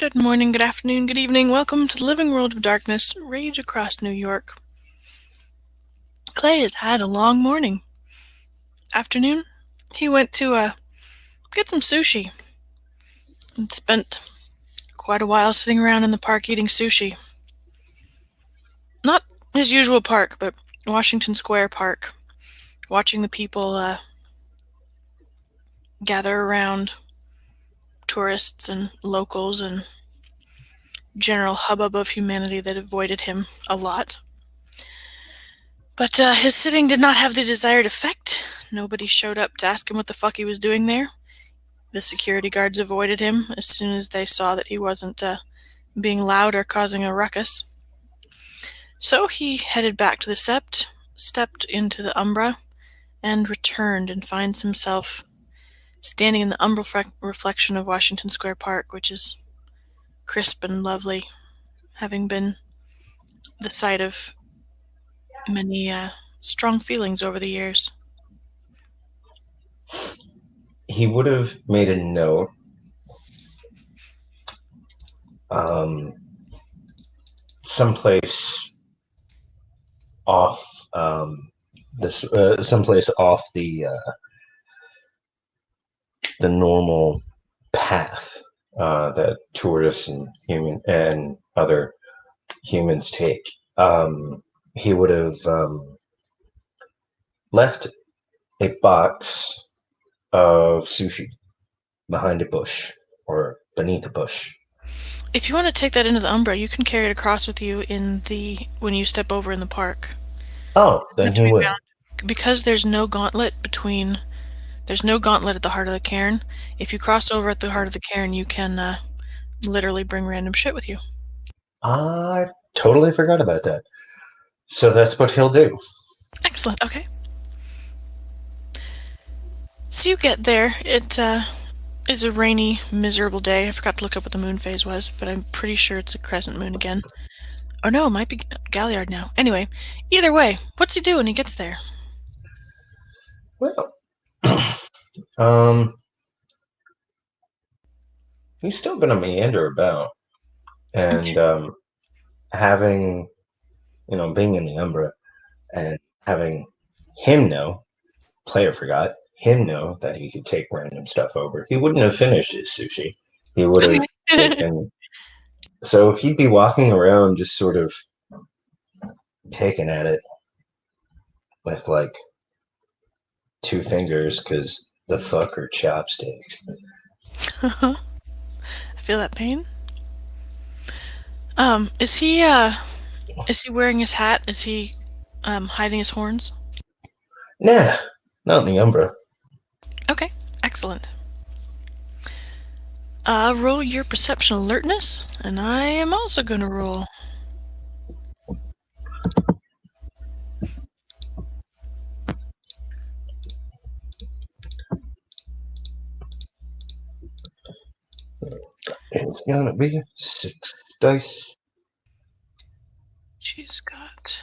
Good morning, good afternoon, good evening. Welcome to the living world of darkness, rage across New York. Clay has had a long morning. Afternoon, he went to get some sushi and spent quite a while sitting around in the park eating sushi. Not his usual park, but Washington Square Park, watching the people gather around, tourists and locals and general hubbub of humanity that avoided him a lot. But his sitting did not have the desired effect. Nobody showed up to ask him what the fuck he was doing there. The security guards avoided him as soon as they saw that he wasn't being loud or causing a ruckus. So he headed back to the sept, stepped into the umbra, and returned and finds himself standing in the umbral reflection of Washington Square Park, which is crisp and lovely, having been the site of many strong feelings over the years. He would have made a note someplace off someplace off the normal path that tourists and other humans take. He would have left a box of sushi behind a bush or beneath a bush. If you want to take that into the umbra, you can carry it across with you when you step over in the park. Oh, then Have to he be will. bound because there's no gauntlet at the heart of the cairn. If you cross over at the heart of the cairn, you can literally bring random shit with you. I totally forgot about that. So that's what he'll do. Excellent. Okay. So you get there. It is a rainy, miserable day. I forgot to look up what the moon phase was, but I'm pretty sure it's a crescent moon again. Or no, it might be Galliard now. Anyway, either way, what's he do when he gets there? Well, um, he's still going to meander about, and having being in the Umbra and having him know, player forgot him know that he could take random stuff over. He wouldn't have finished his sushi. He would have Okay. taken. So he'd be walking around just sort of picking at it with like two fingers because the fuck are chopsticks. I feel that pain. Is he wearing his hat? Is he hiding his horns? Nah, not in the Umbra. Okay, excellent. Roll your perception alertness, and I am also gonna roll. It's gonna be 6 dice. She's got.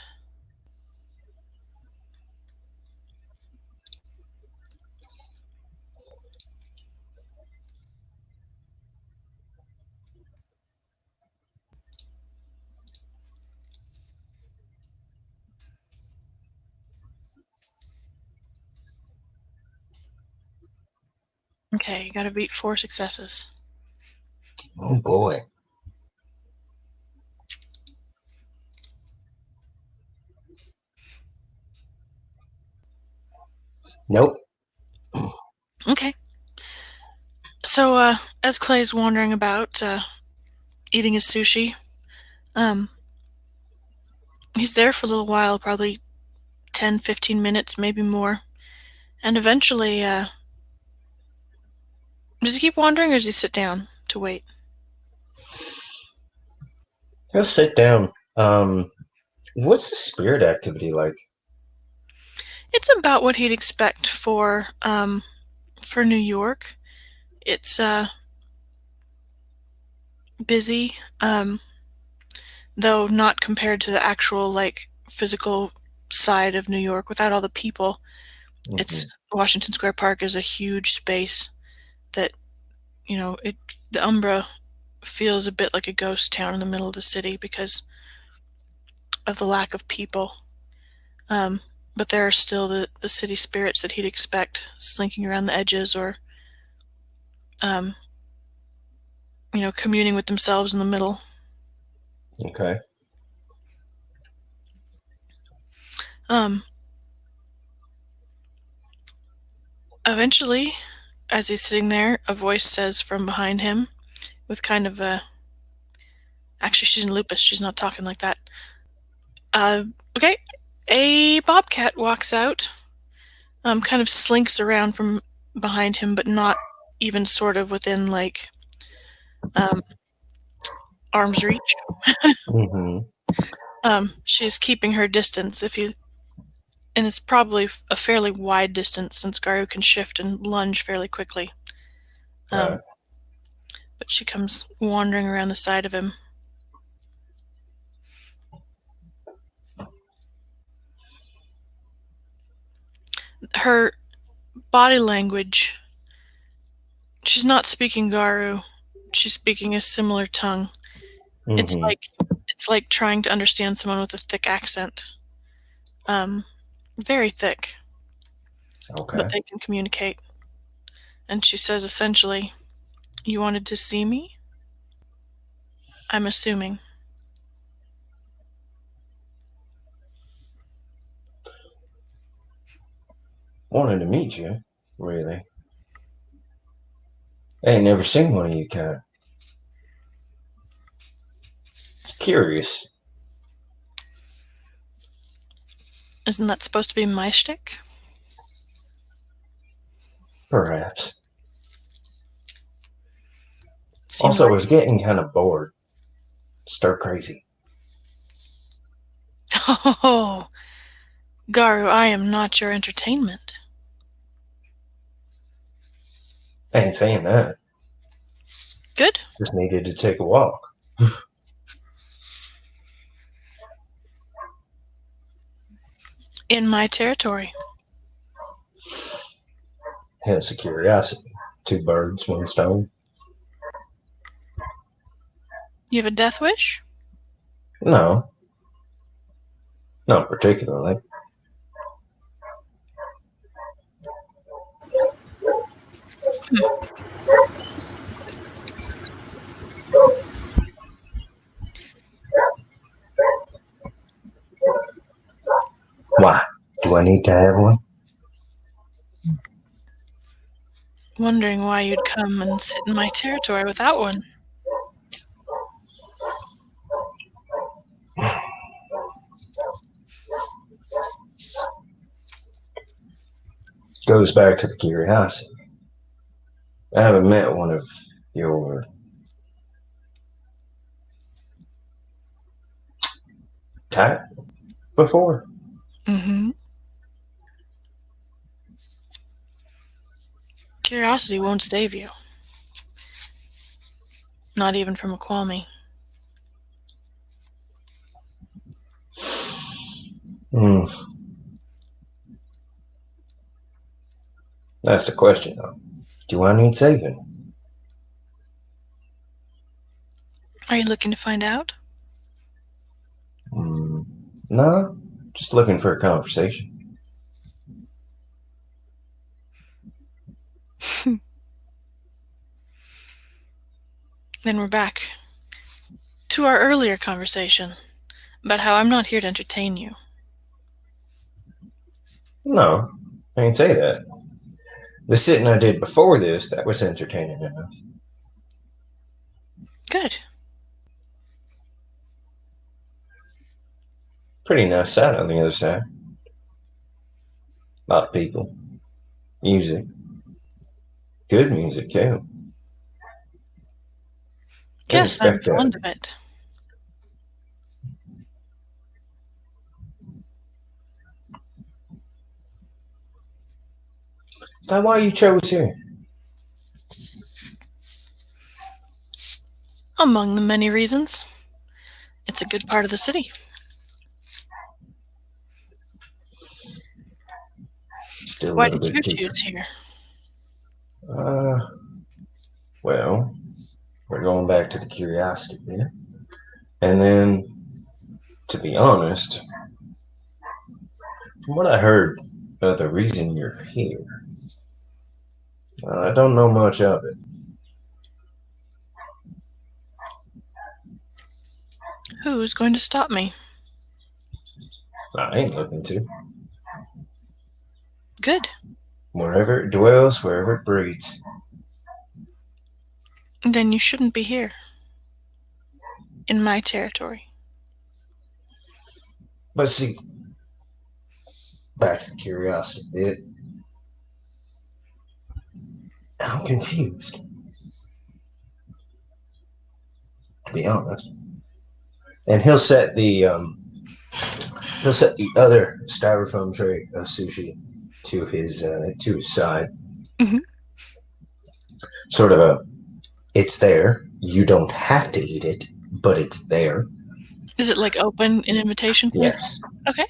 Okay, you gotta beat 4 successes. Oh boy. Nope. Okay. So, as Clay's wandering about, eating his sushi, um, he's there for a little while, probably 10, 15 minutes, maybe more. And eventually, does he keep wandering or does he sit down to wait? He'll sit down. What's the spirit activity like? It's about what he'd expect for New York. It's, busy, though not compared to the actual, like, physical side of New York without all the people. Mm-hmm. It's Washington Square Park is a huge space that, the Umbra feels a bit like a ghost town in the middle of the city because of the lack of people. Um, but there are still the city spirits that he'd expect slinking around the edges or, um, communing with themselves in the middle. Okay. Um, Eventually, as he's sitting there, a voice says from behind him, with kind of a. Actually, she's in lupus. She's not talking like that. Uh, okay. A bobcat walks out, kind of slinks around from behind him, but not even sort of within, like, um, arm's reach. Mm-hmm. She's keeping her distance, and it's probably a fairly wide distance since Garu can shift and lunge fairly quickly. Right. But she comes wandering around the side of him. Her body language, she's not speaking Garu. She's speaking a similar tongue. It's Mm-hmm. like it's like trying to understand someone with a thick accent. Um, Very thick, but Okay. they can communicate. And she says essentially, "You wanted to see me? I'm assuming." Wanted to meet you, really. I ain't never seen one of you kind. Curious, Isn't that supposed to be my shtick? perhaps. Seems Also, like. was getting kind of bored. Stir crazy. Oh, Garu, I am not your entertainment. I ain't saying that. Good. Just needed to take a walk. In my territory. Hence a curiosity. Two birds, one stone. You have a death wish? No, not particularly. Why? Do I need to have one? Wondering why you'd come and sit in my territory without one. Goes back to the curiosity. I haven't met one of your type before. Mm-hmm. Curiosity won't save you. Not even from a Kwame. Hmm. That's the question, though. Do I need saving? Are you looking to find out? Hmm. No, just looking for a conversation. Then we're back to our earlier conversation about how I'm not here to entertain you. No, I ain't say that. The sitting I did before this, that was entertaining enough. Good. Pretty nice side on the other side. A lot of people. Music. Good music, too. Didn't Yes, I'm expect that. fond of it. Is that why you chose here? Among the many reasons, it's a good part of the city. Still a Why little did you bit too. choose here? Uh, well, we're going back to the curiosity bit. And then, to be honest, from what I heard about the reason you're here, I don't know much of it. Who's going to stop me? I ain't looking to. Good. Wherever it dwells, wherever it breeds. Then you shouldn't be here. In my territory. But see, back to the curiosity bit. I'm confused, to be honest. And he'll set the other styrofoam tray of sushi to his side. Mhm. Sort of a, it's there. You don't have to eat it, but it's there. Is it like open an invitation kind of thing? Yes. Okay.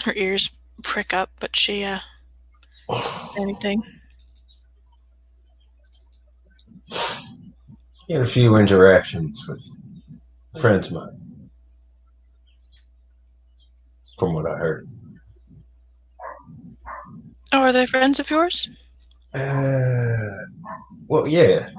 Her ears prick up, but she anything. He had a few interactions with friends of mine, from what I heard. Oh, are they friends of yours? Uh, well, yeah.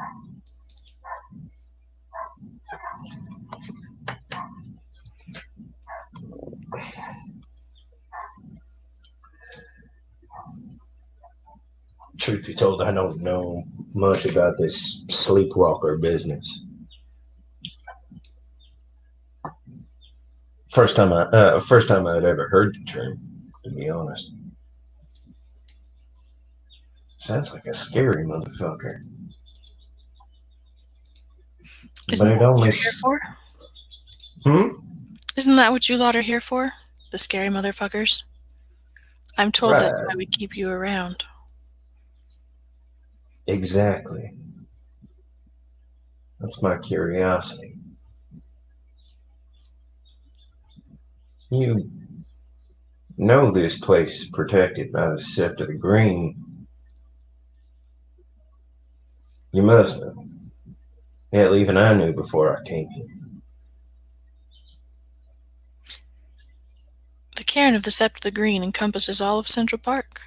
Truth be told, I don't know much about this sleepwalker business. First time I'd ever heard the term, to be honest. Sounds like a scary motherfucker. Isn't But that it what only. you're here for? Hmm? Isn't that what you lot are here for? The scary motherfuckers? I'm told that's Right. why we keep you around. Exactly. That's my curiosity. You know this place is protected by the Sept of the Green. You must know. Hell, even I knew before I came here. The cairn of the Sept of the Green encompasses all of Central Park.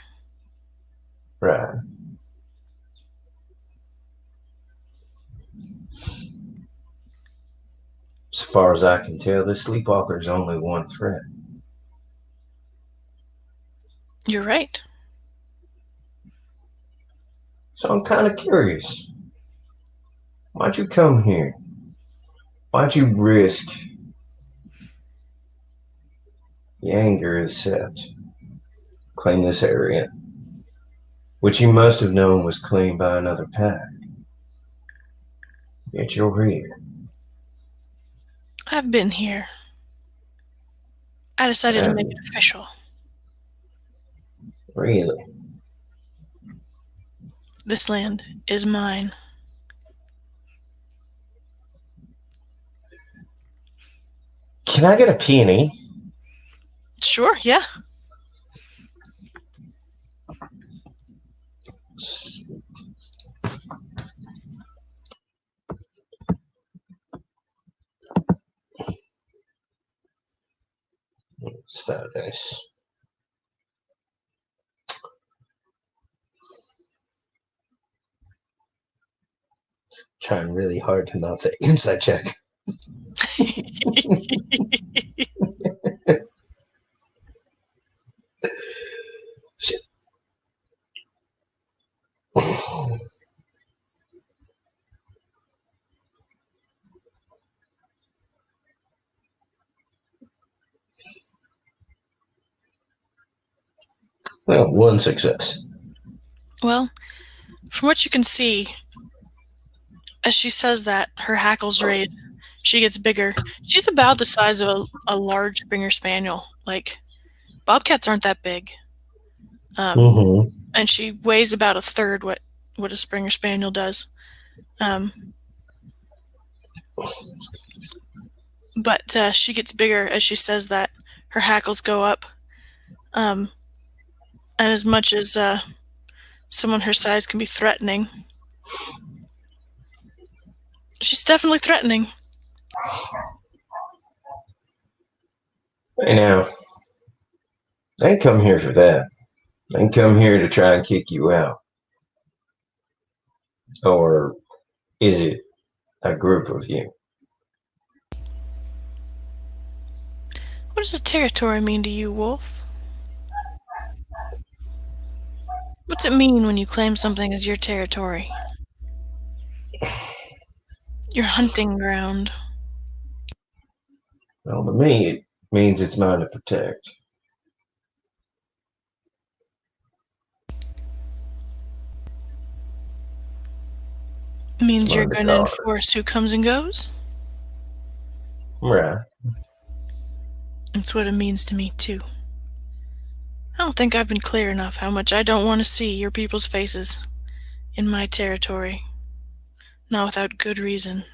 Right. As far as I can tell, this sleepwalker's only one threat. You're right. So I'm kind of curious. Why'd you come here? Why'd you risk the anger of the Sept? Claim this area, which you must have known was claimed by another pack. Yet you're here. I've been here. I decided to make And it official. really, This land is mine. can I get a peony? Sure, yeah. It's very nice. Trying really hard to not say inside check. Shit. Well, one success. Well, from what you can see, as she says that, her hackles raise. She gets bigger. She's about the size of a large Springer Spaniel. Like, bobcats aren't that big. Mm-hmm. And she weighs about a third what a Springer Spaniel does. But she gets bigger as she says that. Her hackles go up. And as much as someone her size can be threatening, she's definitely threatening. Hey now, I ain't come here for that. I ain't come here to try and kick you out. Or is it a group of you? What does a territory mean to you, Wolf? What's it mean when you claim something as your territory? Your hunting ground? Well, to me, it means it's mine to protect. It's Means you're mine to gonna guard. enforce who comes and goes? Right. That's what it means to me, too. I don't think I've been clear enough how much I don't want to see your people's faces in my territory. Not without good reason.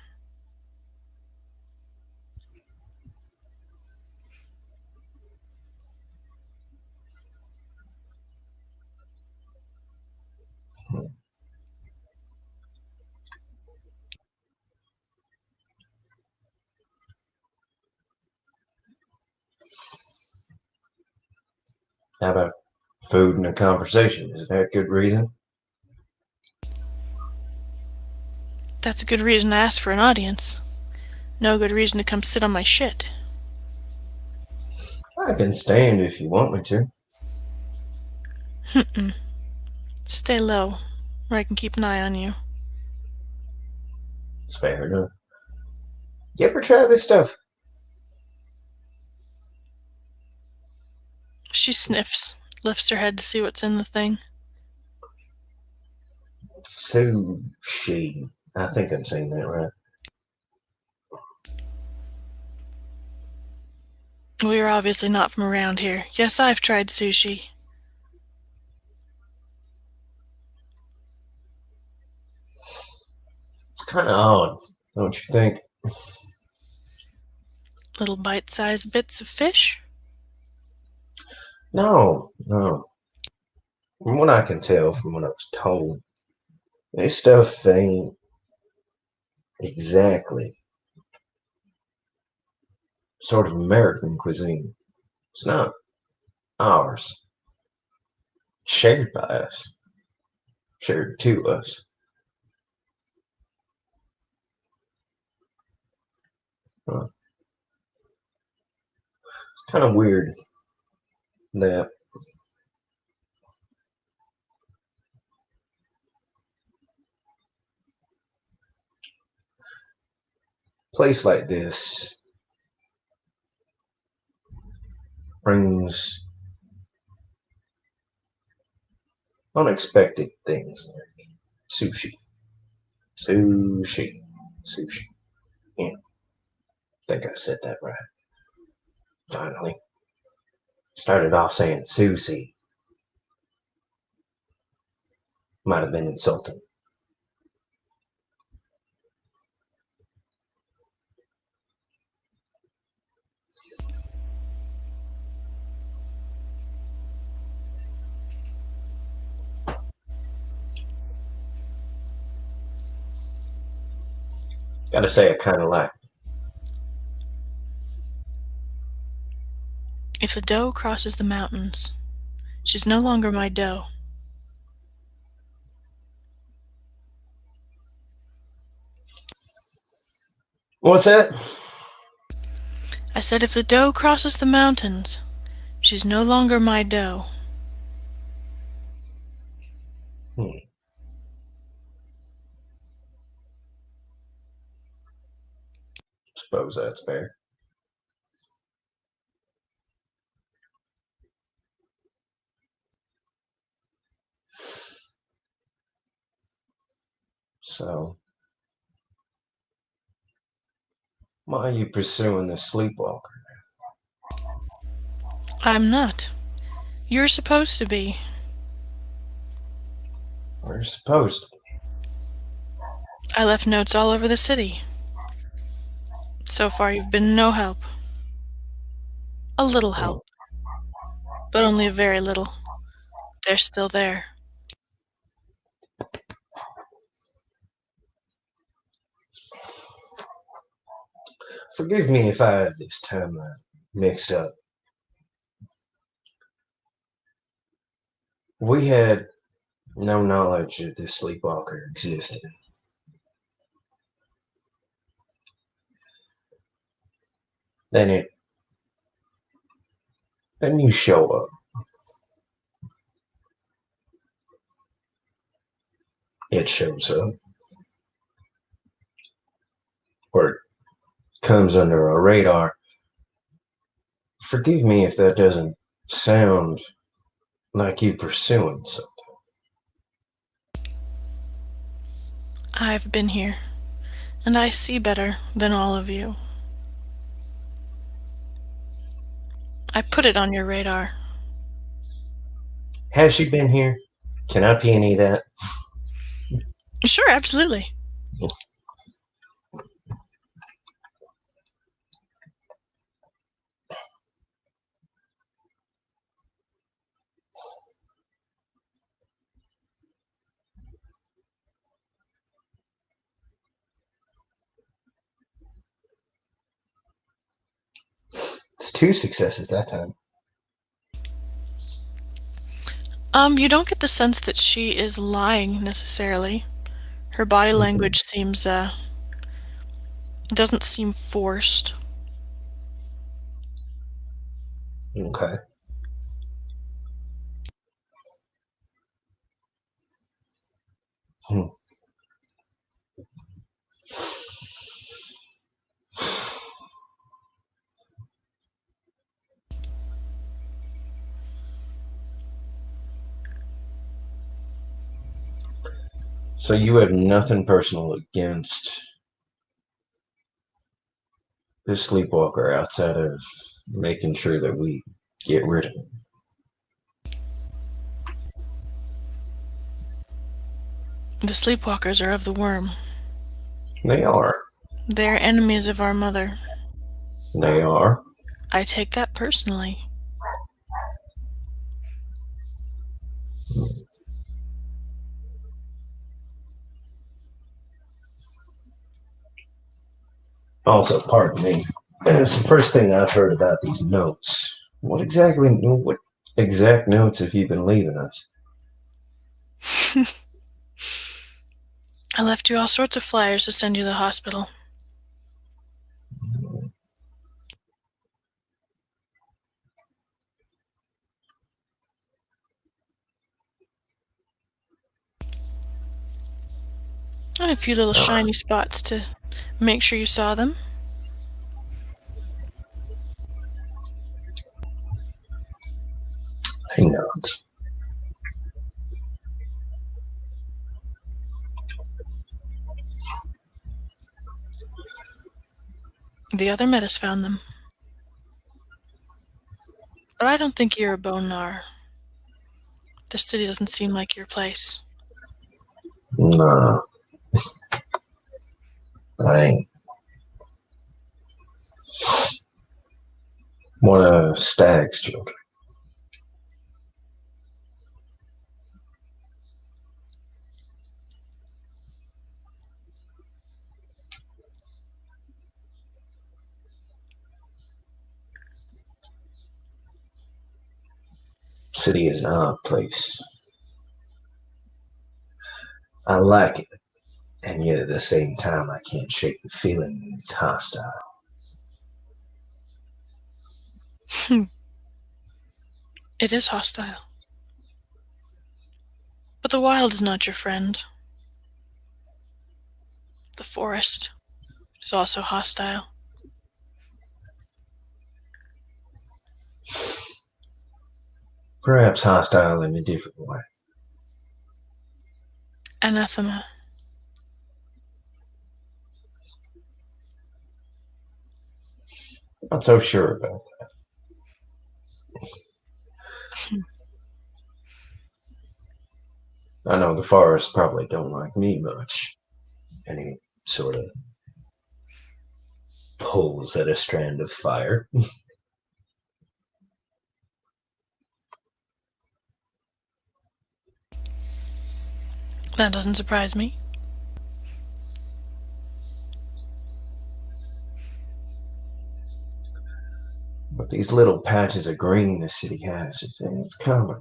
How about food and a conversation? Is that good reason? That's a good reason to ask for an audience. No good reason to come sit on my shit. I can stand if you want me to. Stay low, where I can keep an eye on you. It's fair enough. You ever try this stuff? She sniffs, lifts her head to see what's in the thing. Sue-She. I think I'm saying that right. We're obviously not from around here. Yes, I've tried sushi. It's kind of odd, don't you think? Little bite-sized bits of fish. No, no. From what I can tell, from what I was told, this stuff ain't exactly sort of American cuisine. It's not ours. Shared by us. Shared to us. It's kind of weird that a place like this brings unexpected things like sushi. Sushi. Sushi. Yeah, I think I said that right. Finally. Started off saying Susie. Might have been insulting. Gotta say, I kind of like. If the doe crosses the mountains, she's no longer my doe. What's that? I said if the doe crosses the mountains, she's no longer my doe. Hmm, suppose that's fair. So, why are you pursuing this sleepwalker? I'm not. You're supposed to be. We're supposed to. I left notes all over the city. So far, you've been no help. A little Hmm, help, but only a very little. They're still there. Forgive me if I have this timeline mixed up. We had no knowledge that this sleepwalker existed. Then it then you show up. It shows up. Or it comes under our radar. Forgive me if that doesn't sound like you pursuing something. I've been here, and I see better than all of you. I put it on your radar. Has she been here? Can I peony that? Sure, absolutely. It's two successes that time. You don't get the sense that she is lying necessarily. Her body language seems, doesn't seem forced. Okay. Hmm. So you have nothing personal against this sleepwalker outside of making sure that we get rid of him. The sleepwalkers are of the worm. They are. They're enemies of our mother. They are. I take that personally. Also, pardon me. It's the first thing I've heard about these notes. What exact notes have you been leaving us? I left you all sorts of flyers to send you to the hospital. And a few little Uh, shiny spots to make sure you saw them. notes. The other metas found them. But I don't think you're a bonar. The city doesn't seem like your place. Nah, I ain't. One of Stag's children. City is an odd place. I like it, and yet at the same time, I can't shake the feeling that it's hostile. It is hostile. But the wild is not your friend. The forest is also hostile. Perhaps hostile in a different way. Anathema. Not so sure about that. I know the forest probably don't like me much. And he sort of pulls at a strand of fire. That doesn't surprise me. But these little patches of green the city has, it's common.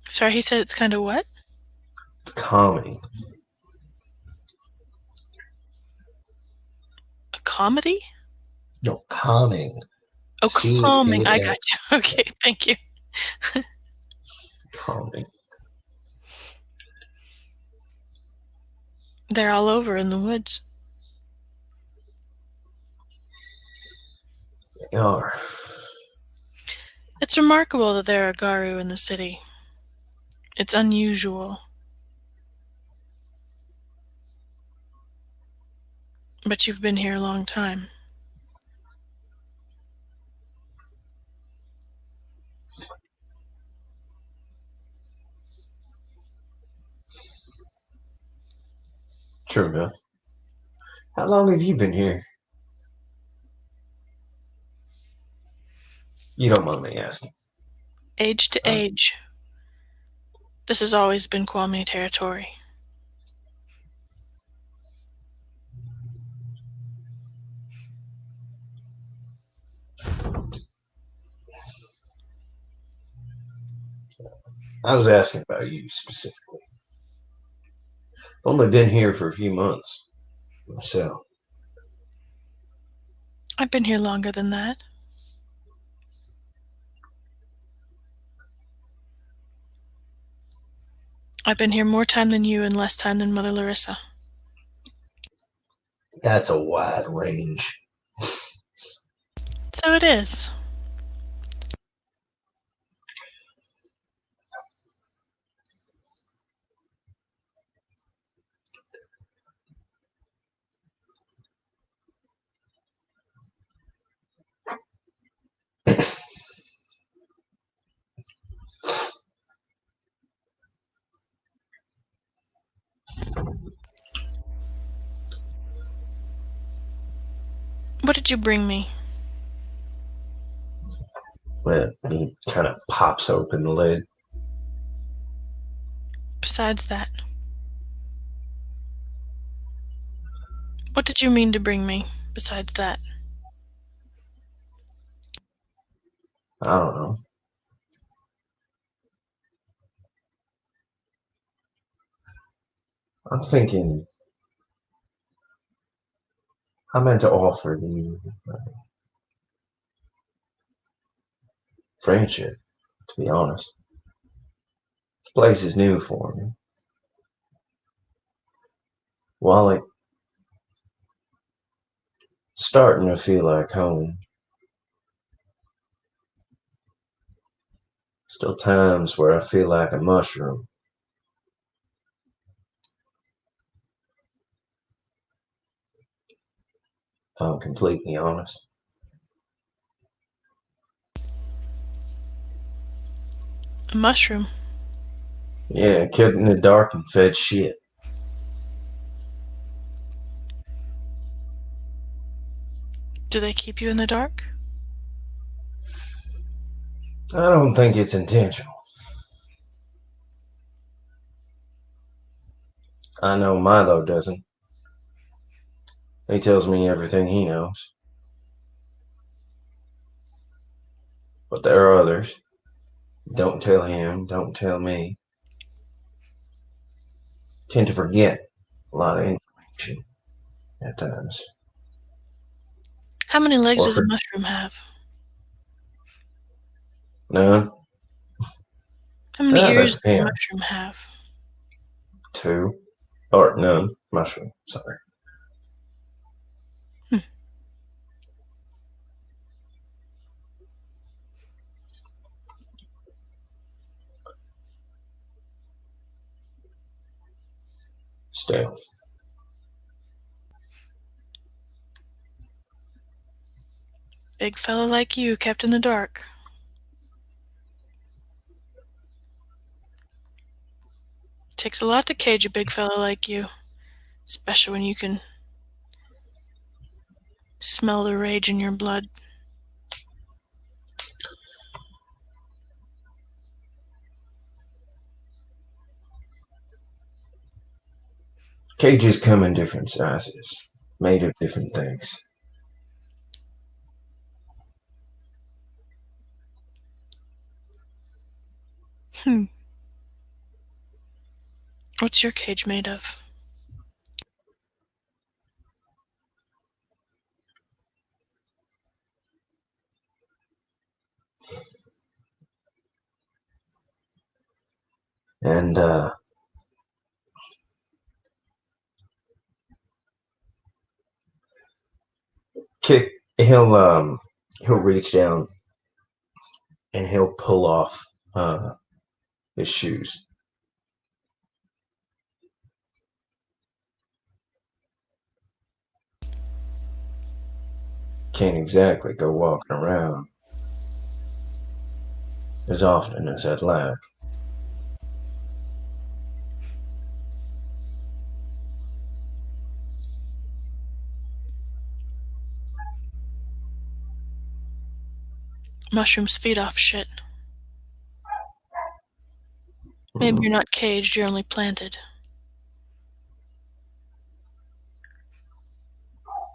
Sorry, he said it's kind of what? It's calming. A comedy? No, calming. Oh, calming. I C-A-L. got you. Okay, thank you. Calming. They're all over in the woods. They are. It's remarkable that there are Garu in the city. It's unusual. But you've been here a long time. True enough. How long have you been here? You don't mind me asking. Age to Uh, age, this has always been Kwame territory. I was asking about you specifically. I've only been here for a few months myself. I've been here longer than that. I've been here more time than you and less time than Mother Larissa. That's a wide range. So it is. What did you bring me? Well, he kind of pops open the lid. Besides that? What did you mean to bring me, besides that? I don't know. I'm thinking I meant to offer you friendship, to be honest. This place is new for me. While it's starting to feel like home, still times where I feel like a mushroom. If I'm completely honest. A mushroom. Yeah, kept in the dark and fed shit. Do they keep you in the dark? I don't think it's intentional. I know Milo doesn't. He tells me everything he knows. But there are others. Don't tell him, don't tell me. Tend to forget a lot of information at times. How many legs Or does a for mushroom have? none. How many That ears does a depends. mushroom have? Two. Or none. Mushroom, sorry. Hmm. Still. Big fella like you kept in the dark. Takes a lot to cage a big fella like you, especially when you can smell the rage in your blood. Cages come in different sizes, made of different things. Hmm. What's your cage made of? And kick he'll reach down and he'll pull off his shoes. Can't exactly go walking around as often as I'd like. Mushrooms feed off shit. Maybe Mm, you're not caged, you're only planted.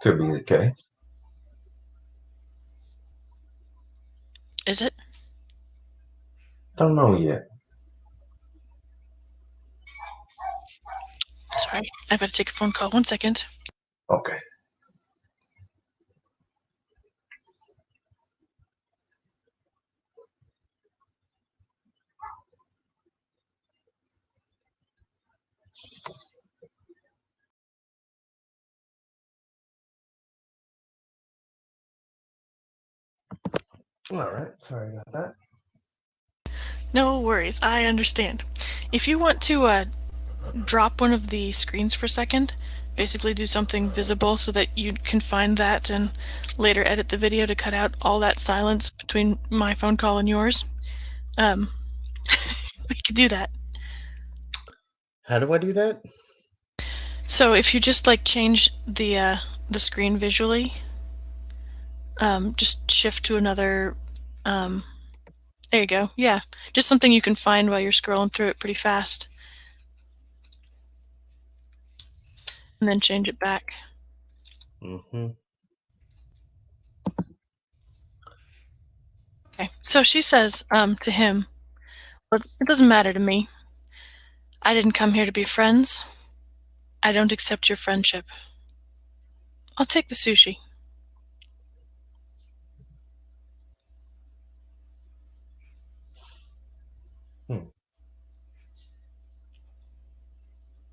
could be the case. Is it? Don't know yet. Sorry, I've got to take a phone call. 1 second. Okay. All right. Sorry about that. No worries, I understand. If you want to drop one of the screens for a second, basically do something visible so that you can find that and later edit the video to cut out all that silence between my phone call and yours, um, we could do that. How do I do that? So if you just like change the screen visually, just shift to another. There you go. Yeah, just something you can find while you're scrolling through it pretty fast, and then change it back. Mm-hmm. Okay. So she says to him, "Well, it doesn't matter to me. I didn't come here to be friends. I don't accept your friendship. I'll take the sushi." Hmm.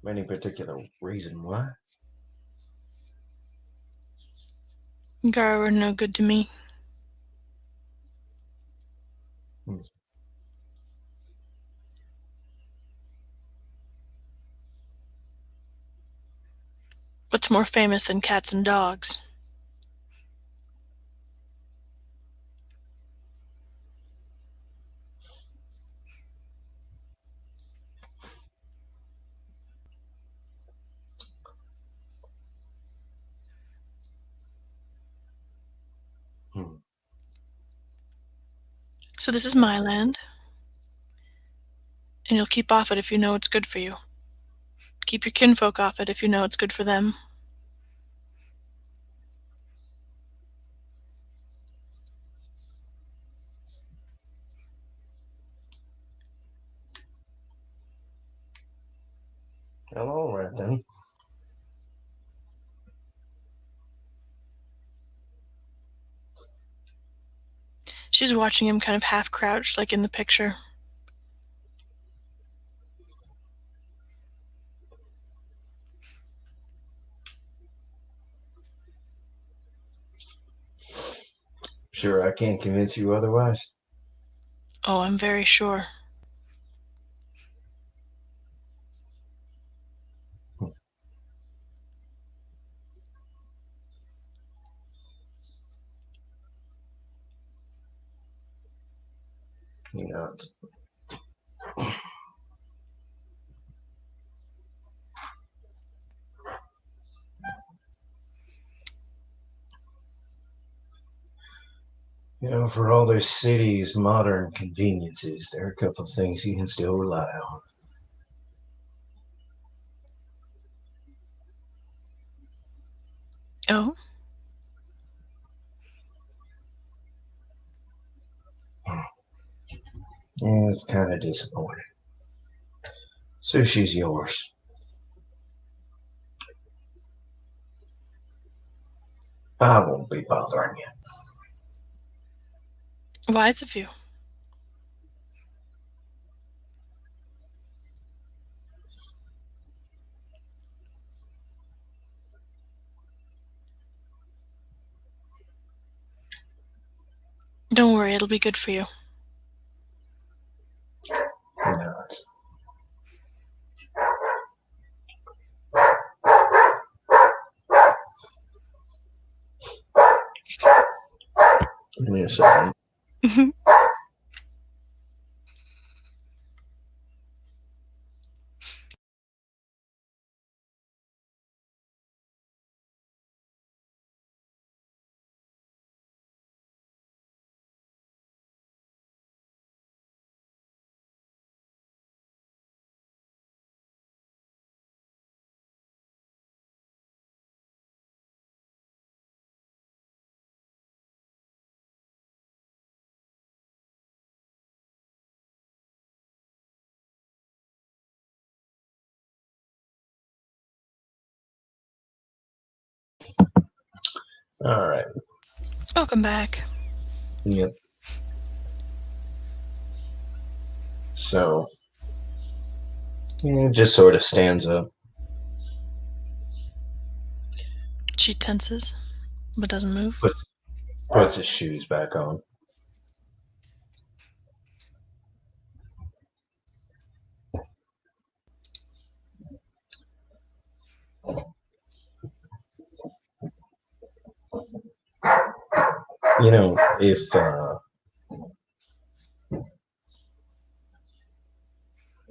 Any particular reason why? Gara were no good to me. Hmm. What's more famous than cats and dogs? Hmm. So this is my land, and you'll keep off it if you know it's good for you. Keep your kinfolk off it if you know it's good for them. Well, all right then. She's watching him kind of half crouched, like in the picture. Sure, I can't convince you otherwise. Oh, I'm very sure. Hmm. You know, for all their city's modern conveniences, there are a couple of things you can still rely on. Yeah, it's kind of disappointing. Sushi's yours. I won't be bothering you. Wise of you. Don't worry, it'll be good for you. Nuts. Give me a second. All right. Welcome back. Yep. So, yeah, it just sort of stands up. She tenses, but doesn't move. Puts his shoes back on. If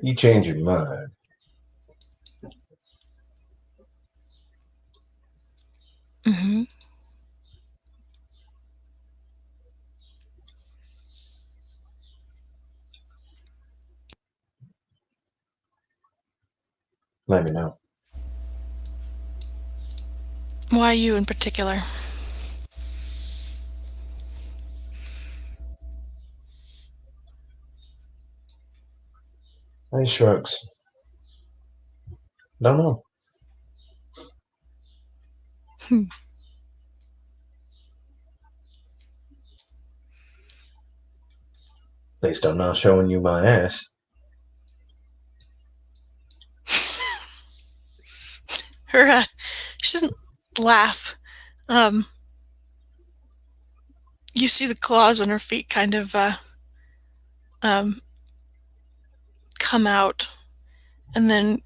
you change your mind, Mm-hmm. let me know. Why you in particular? He shrugs. Don't know. Hmm. At least I'm not showing you my ass. Her, she doesn't laugh. Um, you see the claws on her feet kind of um, come out and then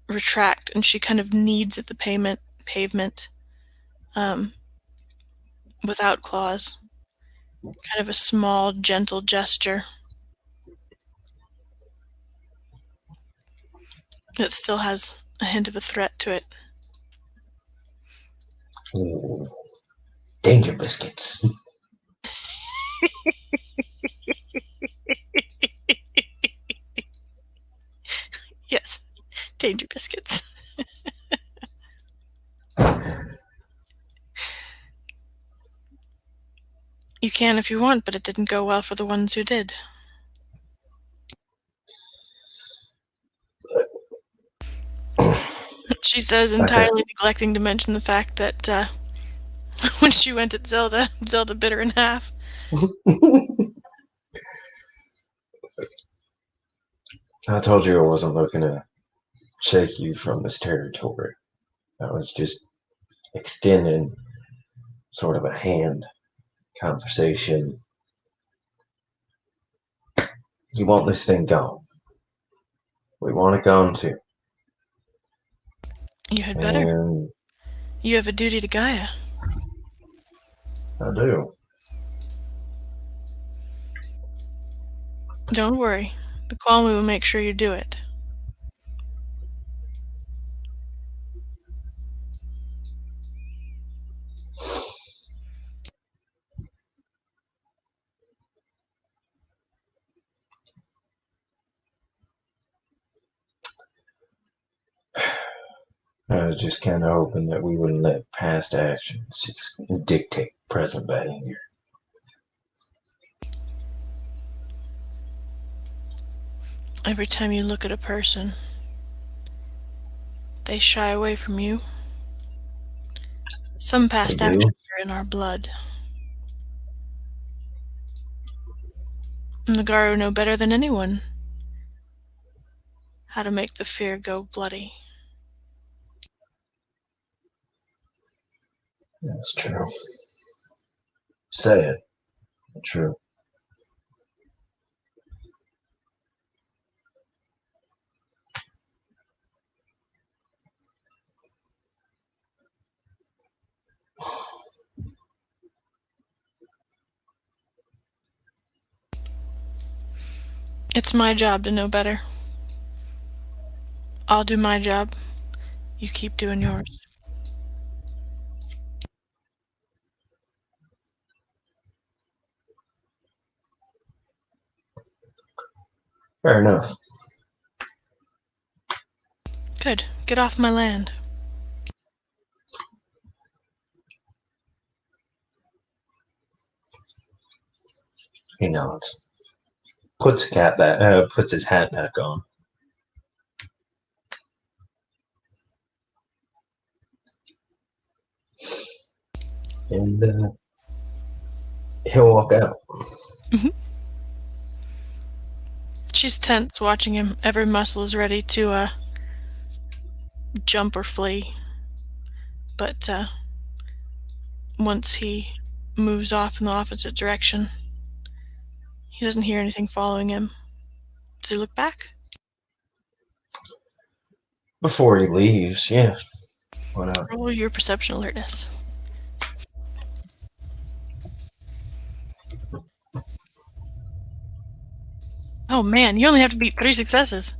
retract, and she kind of kneads at the pavement um, without claws. Kind of a small, gentle gesture that still has a hint of a threat to it. Ooh, danger biscuits. Yes, danger biscuits. You can if you want, but it didn't go well for the ones who did. She says, I think entirely neglecting to mention the fact that when she went at Zelda, Zelda bit her in half. I told you I wasn't looking to shake you from this territory. I was just extending sort of a hand conversation. You want this thing gone. We want it gone too. You had better. And You have a duty to Gaia. I do. Don't worry. The Kwame will make sure you do it. I was just kind of hoping that we wouldn't let past actions just dictate present behavior. Every time you look at a person, they shy away from you. Some They past do. actions are in our blood. And the Garu know better than anyone how to make the fear go bloody. That's true. Say it. True. It's my job to know better. I'll do my job. You keep doing yours. Fair enough. Good. Get off my land. He nods. Puts his hat back on. And he'll walk out. She's tense watching him. Every muscle is ready to jump or flee. But once he moves off in the opposite direction, he doesn't hear anything following him. Does he look back? Before he leaves, yeah. Why not? Roll your perception alertness. Oh man, you only have to beat 3 successes.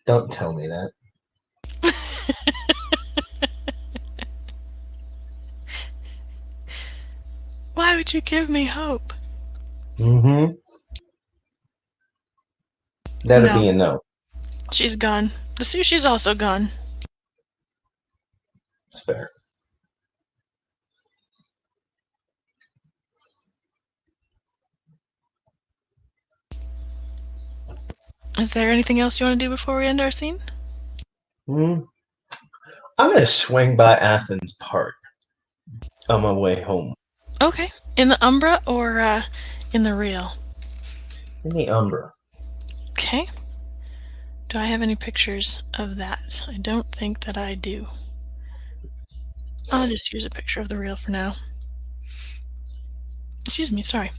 Don't tell me that. Why would you give me hope? Mm-hmm. That'd No, be a no. she's gone. The sushi's also gone. It's fair. Is there anything else you want to do before we end our scene? I'm gonna swing by Athens Park on my way home. Okay. In the Umbra or in the real? In the Umbra. Okay. Do I have any pictures of that? I don't think that I do. I'll just use a picture of the real for now. Excuse me, sorry.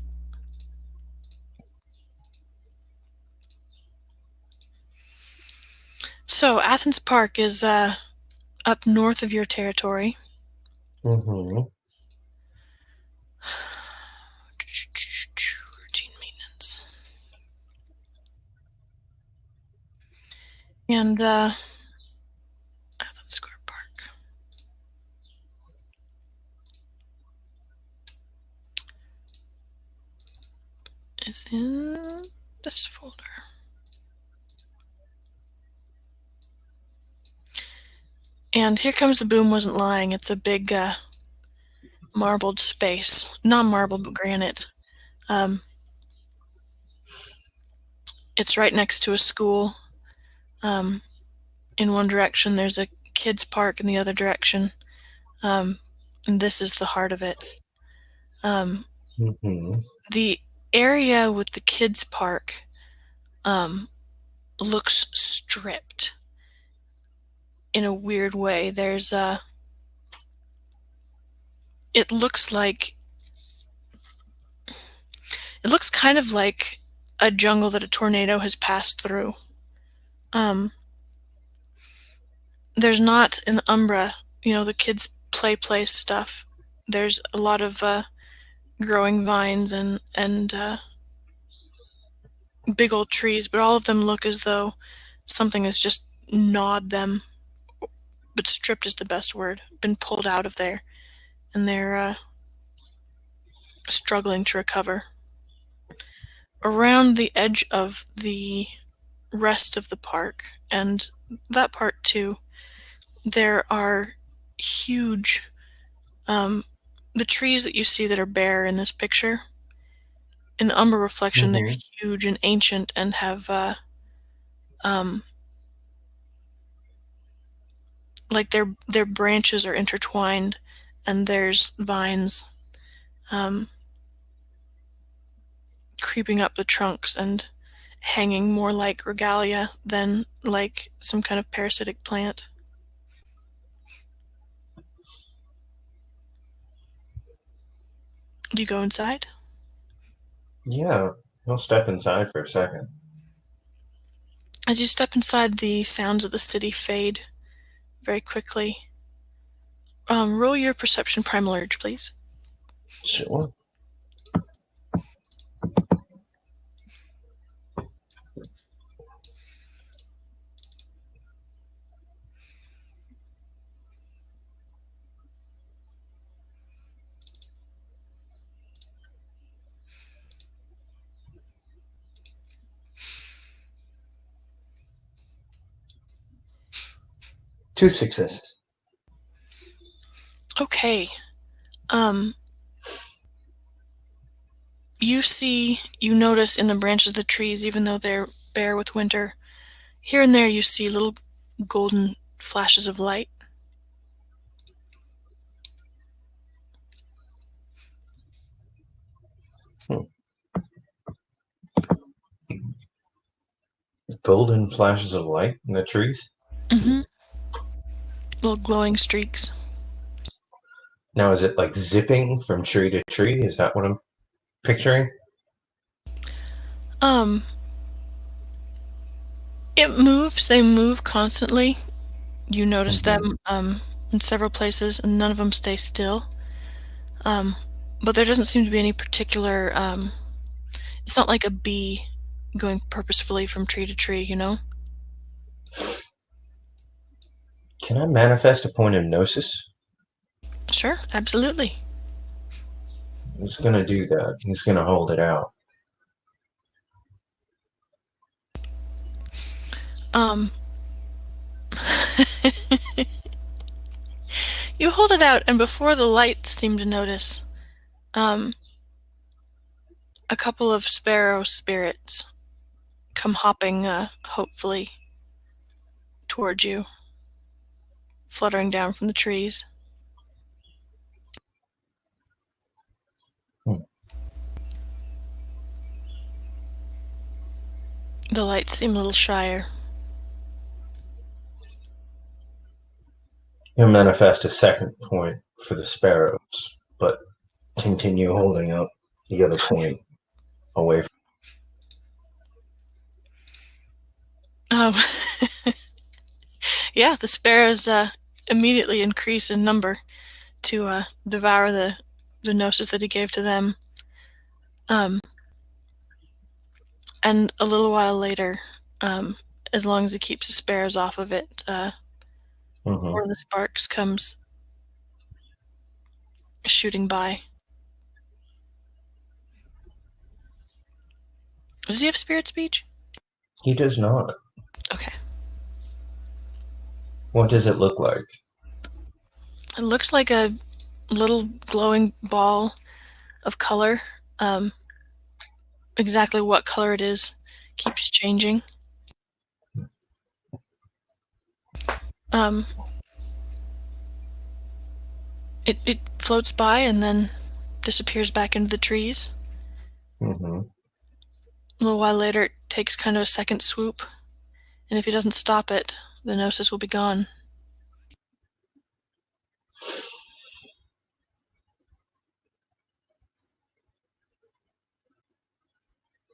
So, Athens Park is up north of your territory. Mm-hmm. Routine maintenance. And Athens Square Park is in this folder. And Here Comes the Boom wasn't lying. It's a big marbled space. Not marble, but granite. It's right next to a school. In one direction, there's a kids' park in the other direction. And this is the heart of it. Mm-hmm. The area with the kids' park looks stripped in a weird way. It looks kind of like a jungle that a tornado has passed through. There's not in the Umbra, the kids' play place stuff. There's a lot of growing vines and big old trees, but all of them look as though something has just gnawed them. But stripped is the best word. Been pulled out of there, and they're struggling to recover. Around the edge of the rest of the park, and that part too, there are huge, the trees that you see that are bare in this picture, In the umber reflection, they're Hmm. huge and ancient and have um, like their branches are intertwined, and there's vines um, creeping up the trunks and hanging more like regalia than like some kind of parasitic plant. Do you go inside? Yeah, I'll step inside for a second. As you step inside, the sounds of the city fade very quickly. Roll your perception primal urge, please. Sure. 2 successes. Okay. Um, you notice in the branches of the trees, even though they're bare with winter, here and there you see little golden flashes of light. Hmm. Golden flashes of light in the trees. Mm-hmm. Little glowing streaks. Now, is it like zipping from tree to tree? Is that what I'm picturing? Um, it moves. They move constantly. You notice Hmm. them in several places, and none of them stay still. Um, but there doesn't seem to be any particular. It's not like a bee going purposefully from tree to tree, you know? Can I manifest a point of gnosis? Sure, absolutely. He's gonna do that. He's gonna hold it out. Um, you hold it out, and before the light seem to notice, um, a couple of sparrow spirits come hopping, hopefully, towards you, fluttering down from the trees. Hmm. The lights seem a little shyer. He'll manifest a second point for the sparrows, but continue holding up the other point away from. Um, yeah, the sparrows immediately increase in number to devour the gnosis that he gave to them. Um, and a little while later, um, as long as he keeps the sparrows off of it, Hmm. one of the sparks comes shooting by. Does he have spirit speech? He does not. Okay. What does it look like? It looks like a little glowing ball of color. Um, exactly what color it is keeps changing. Um, it floats by and then disappears back into the trees. Hmm. A little while later, it takes kind of a second swoop, and if he doesn't stop it, the gnosis will be gone.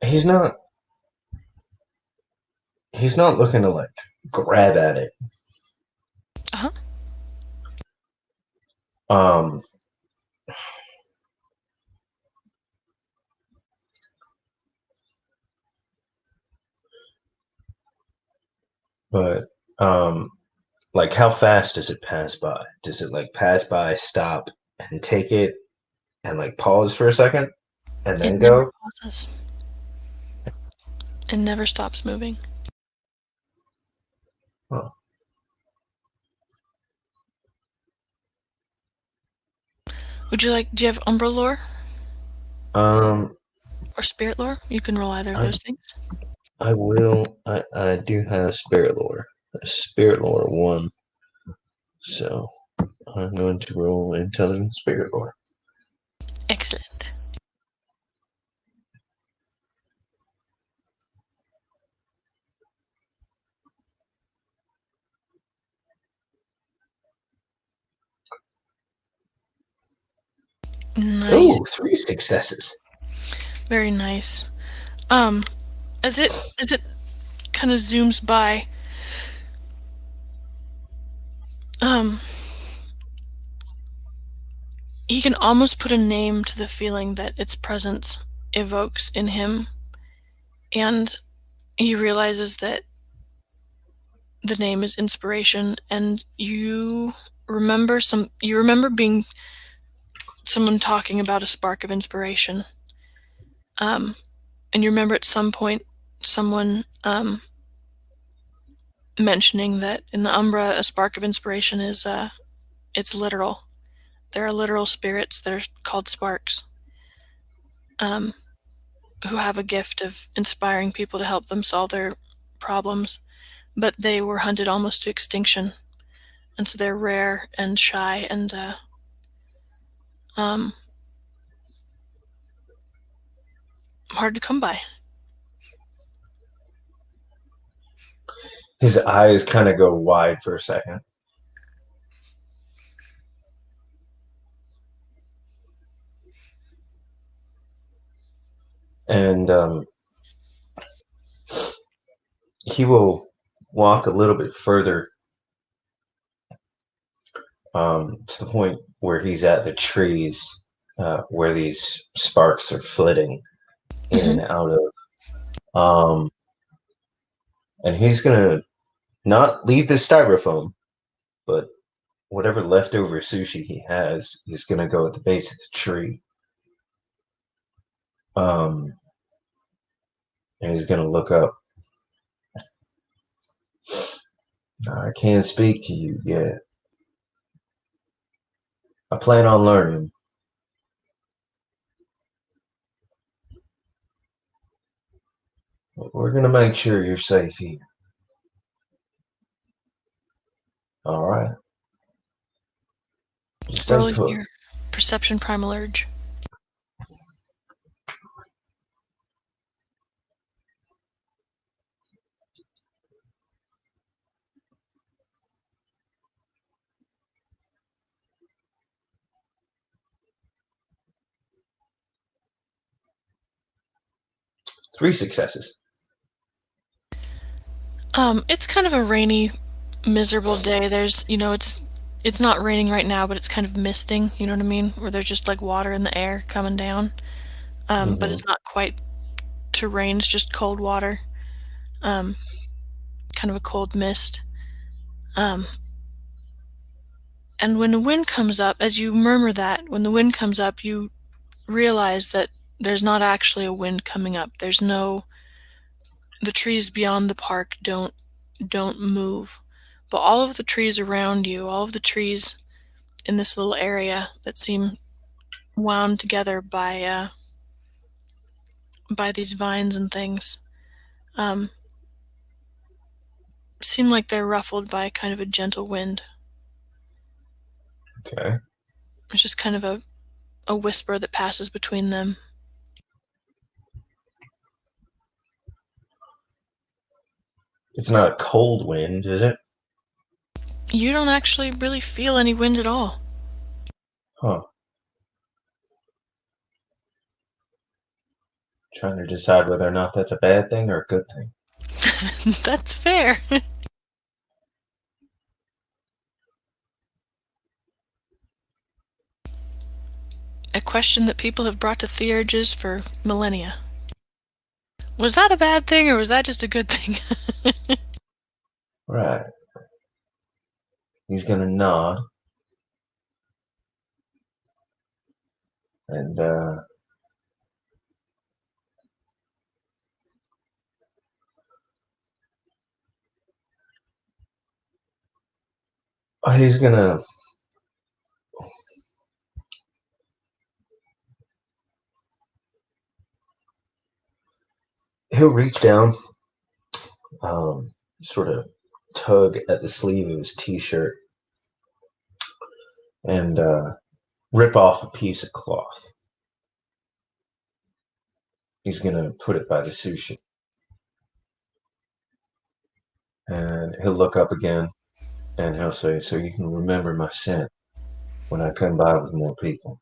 He's not. He's not looking to like grab at it. Uh huh. Um, but like how fast does it pass by? Does it like pass by, stop, and take it, and like pause for a second, and It then never go? pauses. It never stops moving. Huh. Would you like? Do you have Umbra lore? Um, or spirit lore. You can roll either of I those things. I will. I do have spirit lore. Spirit lore 1. So I'm going to roll intelligence spirit lore. Excellent. Nice. Oh, 3 successes. Very nice. Um, as it kind of zooms by, um, he can almost put a name to the feeling that its presence evokes in him, and he realizes that the name is inspiration, and you remember being someone talking about a spark of inspiration. Um, and you remember at some point someone mentioning that in the Umbra, a spark of inspiration is it's literal. There are literal spirits that are called sparks, um, who have a gift of inspiring people to help them solve their problems, but they were hunted almost to extinction, and so they're rare and shy and um, hard to come by. His eyes kind of go wide for a second. And he will walk a little bit further to the point where he's at the trees where these sparks are flitting in Hmm. and out of. Um, and he's going to not leave the styrofoam, but whatever leftover sushi he has, he's going to go at the base of the tree. Um, and he's going to look up. I can't speak to you yet. I plan on learning. But we're going to make sure you're safe here. All right. Just stay Roll put. your perception primal urge. 3 successes. It's kind of a rainy, miserable day. It's not raining right now, but it's kind of misting. You know what I mean? Where there's just like water in the air coming down. But Mm-hmm. it's not quite to rain. It's just cold water. Um, kind of a cold mist. Um, and when the wind comes up, as you murmur that, when the wind comes up, you realize that there's not actually a wind coming up. The trees beyond the park don't move. But all of the trees around you, all of the trees in this little area that seem wound together by these vines and things, um, seem like they're ruffled by kind of a gentle wind. Okay. It's just kind of a whisper that passes between them. It's not a cold wind, is it? You don't actually really feel any wind at all. Huh. Trying to decide whether or not that's a bad thing or a good thing. That's fair. A question that people have brought to theurges for millennia. Was that a bad thing or was that just a good thing? Right. He's gonna nod and he's gonna he'll reach down, sort of tug at the sleeve of his t-shirt and rip off a piece of cloth. He's gonna put it by the Sue-She, and he'll look up again and he'll say, "So you can remember my scent when I come by with more people.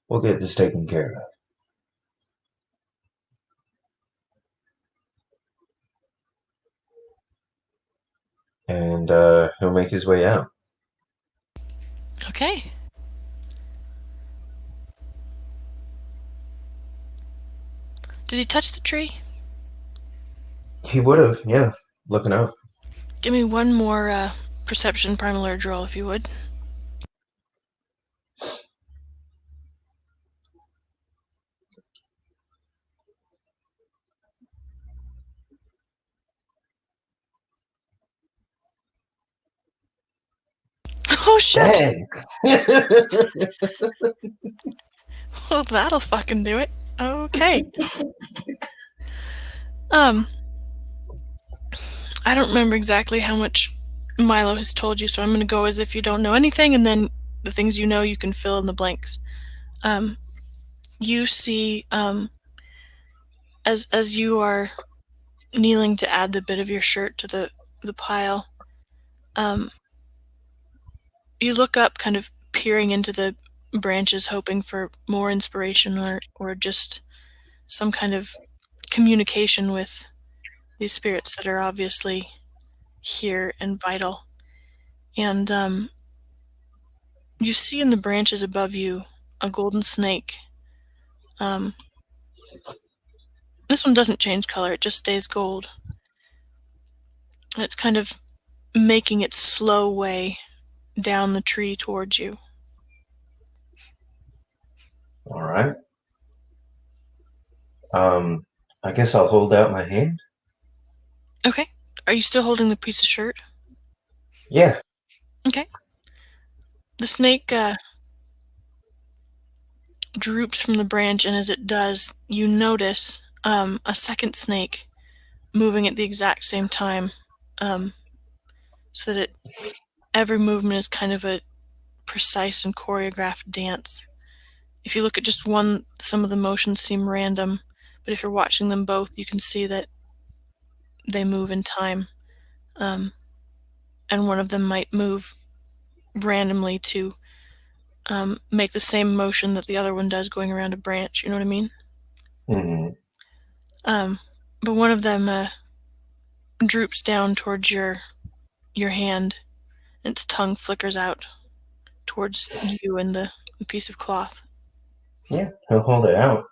We'll get this taken care of." And he'll make his way out. Okay. Did he touch the tree? He would have, yeah, looking up. Give me one more perception primal urge roll, if you would. Oh shit! Dang! Well, that'll fucking do it. Okay. I don't remember exactly how much Milo has told you, so I'm going to go as if you don't know anything, and then the things you know you can fill in the blanks. You see, as you are kneeling to add the bit of your shirt to the pile, you look up, kind of peering into the branches, hoping for more inspiration or just some kind of communication with these spirits that are obviously here and vital. And you see in the branches above you a golden snake. This one doesn't change color, it just stays gold. And it's kind of making its slow way down the tree towards you. All right. I guess I'll hold out my hand. Okay. Are you still holding the piece of shirt? Yeah. Okay. The snake droops from the branch, and as it does, you notice a second snake moving at the exact same time, so that every movement is kind of a precise and choreographed dance. If you look at just one, some of the motions seem random, but if you're watching them both, you can see that they move in time. And one of them might move randomly to make the same motion that the other one does going around a branch, you know what I mean? Mm-hmm. But one of them droops down towards your hand, and its tongue flickers out towards you and the piece of cloth. Yeah, he'll hold it out.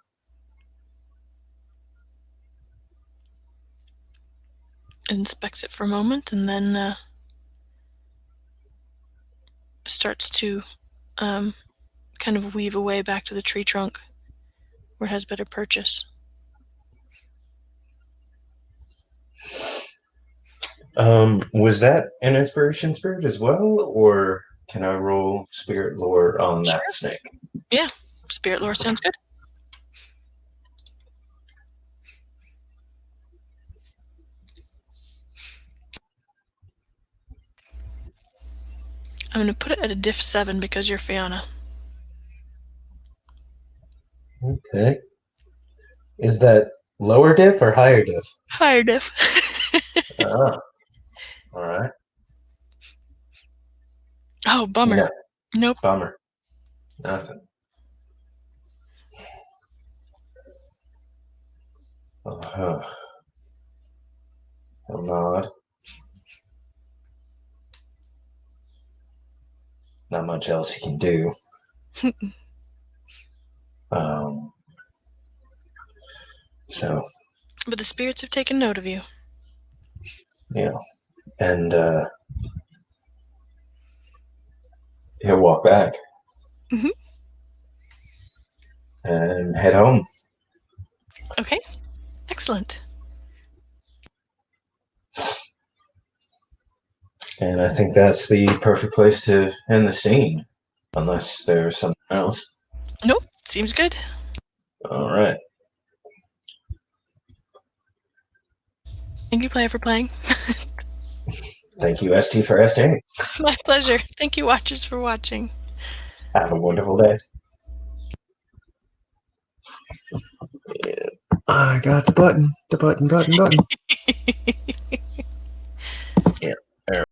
It inspects it for a moment, and then starts to kind of weave away back to the tree trunk where it has better purchase. Was that an inspiration spirit as well, or can I roll spirit lore on Sure. that snake? Yeah, spirit lore sounds good. I'm going to put it at a diff 7 because you're Fiona. Okay. Is that lower diff or higher diff? Higher diff. Ah, all right. Oh, bummer. No, Nope. bummer. Nothing. Uh-huh. He'll nod. Not much else he can do. Um, so, But the spirits have taken note of you. yeah. And he'll walk back Mhm. and head home. Okay, excellent. And I think that's the perfect place to end the scene, unless there's something else. Nope, seems good. All right. Thank you, player, for playing. Thank you, ST, for ST. My pleasure. Thank you, watchers, for watching. Have a wonderful day. I got the button, button.